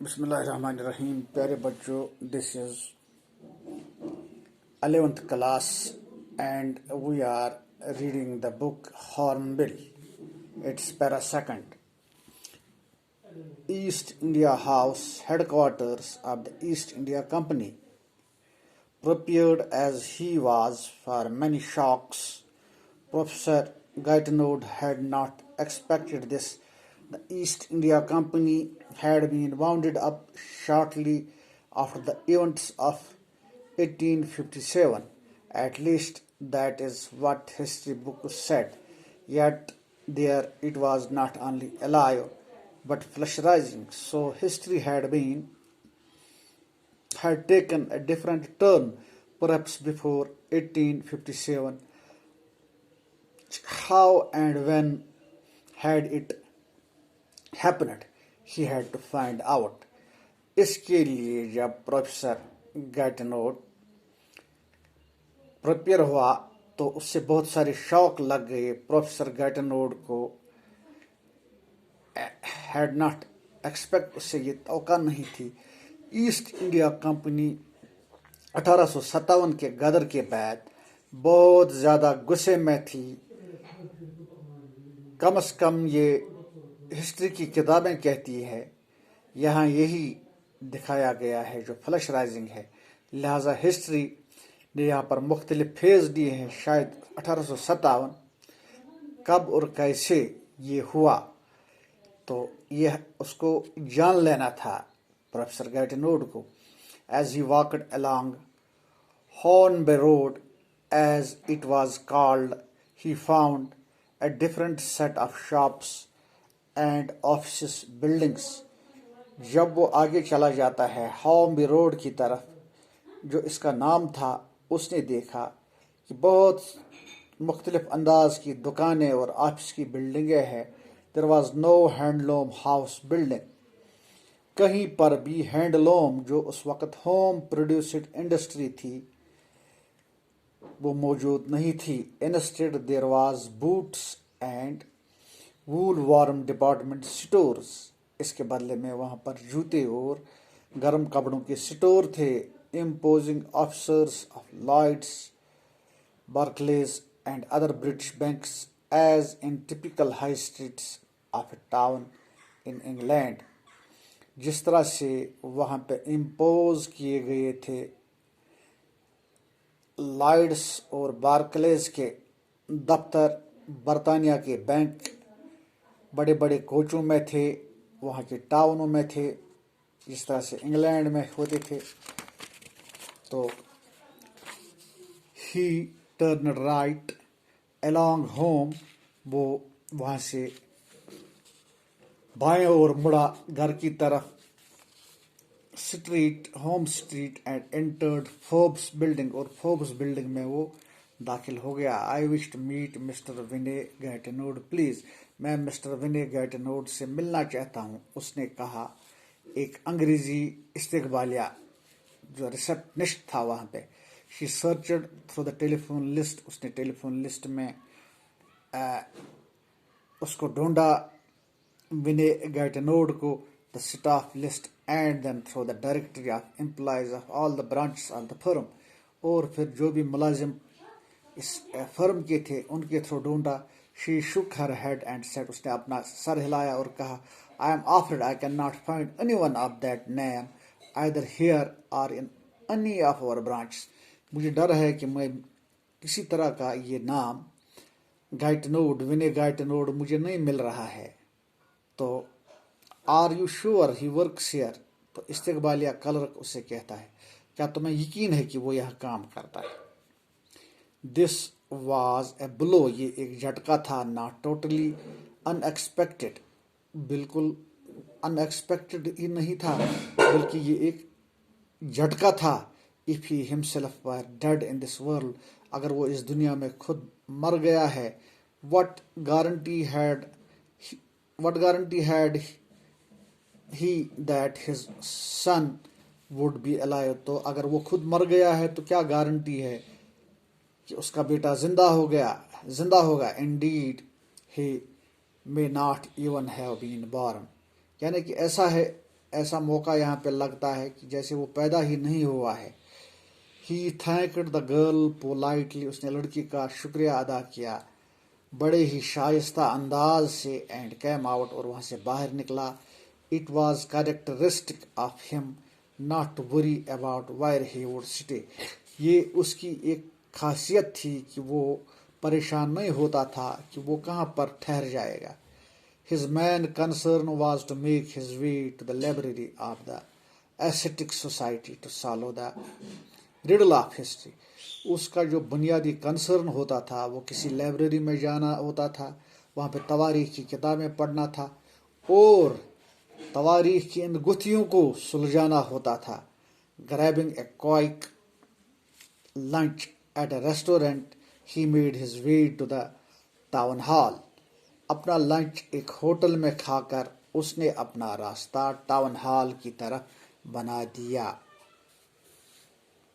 بسم اللہ الرحمن الرحیم. پیارے بچوں, دس از 11th class and we are reading the book Hornbill. It's para second. East India House, headquarters of the East India Company. Prepared as he was for many shocks, Professor Gaetanood had not expected this. The East India Company had been wound up shortly after the events of 1857. At least that is what history books said. Yet there it was not only alive but flesh-rising. So history had taken a different turn perhaps before 1857. How and when had it happened? He had to find out. इसके लिए जब professor गैटनोड prepare हुआ तो उससे बहुत सारे शौक लग गए. प्रोफेसर गैटनोड को हैड नॉट एक्सपेक्ट, उससे ये तौका नहीं थी. ईस्ट इंडिया कंपनी 1857 के गदर के बाद बहुत ज़्यादा गुस्से में थी. कम से कम ये हिस्ट्री की किताबें कहती है, यहाँ यही दिखाया गया है जो फ्लैश राइजिंग है. लिहाजा हिस्ट्री ने यहाँ पर मुख्तलिफ फेज़ दिए हैं. शायद 1857 कब और कैसे ये हुआ, तो यह उसको जान लेना था प्रोफेसर गैटिनोड को. As he walked along Hornby Road, as it was called, he found a different set of shops and offices buildings. जब वो आगे चला जाता है हॉर्नबी रोड की तरफ, जो इसका नाम था, उसने देखा कि बहुत मुख्तलिफ अंदाज की दुकानें और ऑफिस की बिल्डिंगें हैं. There was no handloom house building. कहीं पर भी हैंडलूम, जो उस वक़्त होम प्रोड्यूस्ड इंडस्ट्री थी, वो मौजूद नहीं थी. Instead there was boots and woolworm department stores. इसके बदले में वहाँ पर जूते और गर्म कपड़ों के स्टोर थे. Imposing officers of Lloyds, Barclays and other British banks as in typical high streets of a town in England. जिस तरह से वहाँ पे इम्पोज किए गए थे लॉयड्स और बार्कलेज के दफ्तर, बरतानिया के बैंक बड़े बड़े कोचों में थे, वहाँ के टाउनों में थे, जिस तरह से इंग्लैंड में होते थे. तो he turn right along home, वो वहाँ से बाएं ओर मुड़ा घर की तरफ, street, home street, and entered Forbes building, और फोर्ब्स बिल्डिंग में वो दाखिल हो गया. I wish to meet Mister Vinay Gaitonde please. मैं मिस्टर विनय गैटिनोड से मिलना चाहता हूँ, उसने कहा. एक अंग्रेजी इस्तकबालिया जो रिसेप्शनिस्ट था वहाँ पे. She searched through the telephone list, उसने टेलीफोन लिस्ट में उसको ढूंढा, विनय गैटिनोड को, the staff list, and then through the directory of employees of all the branches of the firm, और फिर जो भी मुलाजिम इस फर्म के थे उनके थ्रू ढूंढा. She shook her head and said, उसने अपना सर हिलाया और कहा, I am afraid I can not find any one of that name either here और in any of our branch. मुझे डर है कि मैं किसी तरह का ये नाम गैटिनोड, विनय गैटिनोड मुझे नहीं मिल रहा है. तो are you sure he works here? तो इस्तकबालिया क्लर्क उससे कहता है, क्या तुम्हें यकीन है कि वो यह काम करता है? दिस वाज ए ब्लो, ये एक झटका था. नॉट टोटली अनएक्सपेक्टेड, बिल्कुल अनएक्सपेक्टेड ही नहीं था, बल्कि ये एक झटका था. If he himself were dead in this world, अगर वो इस दुनिया में खुद मर गया है, what guarantee had he that his son would be alive. तो अगर वो खुद मर गया है तो क्या गारंटी है कि उसका बेटा जिंदा होगा. Indeed he may not even have been born, यानी कि ऐसा है ایسا موقع یہاں پہ لگتا ہے کہ جیسے وہ پیدا ہی نہیں ہوا ہے. He thanked the girl politely. اس نے لڑکی کا شکریہ ادا کیا بڑے ہی شائستہ انداز سے and came out. اور وہاں سے باہر نکلا. It was characteristic of him not to worry about where he would stay. یہ اس کی ایک خاصیت تھی کہ وہ پریشان نہیں ہوتا تھا کہ وہ کہاں پر ٹھہر جائے گا. His main concern was to make his way to the library of the ascetic society to solve the riddle of history. اس کا جو بنیادی کنسرن ہوتا تھا وہ کسی لائبریری میں جانا ہوتا تھا, وہاں پہ تواریخ کی کتابیں پڑھنا تھا اور تواریخ کی ان گتھیوں کو سلجھانا ہوتا تھا. Grabbing a quick lunch at a restaurant, he made his way to the town hall. اپنا لنچ ایک ہوٹل میں کھا کر اس نے اپنا راستہ ٹاؤن ہال کی طرف بنا دیا.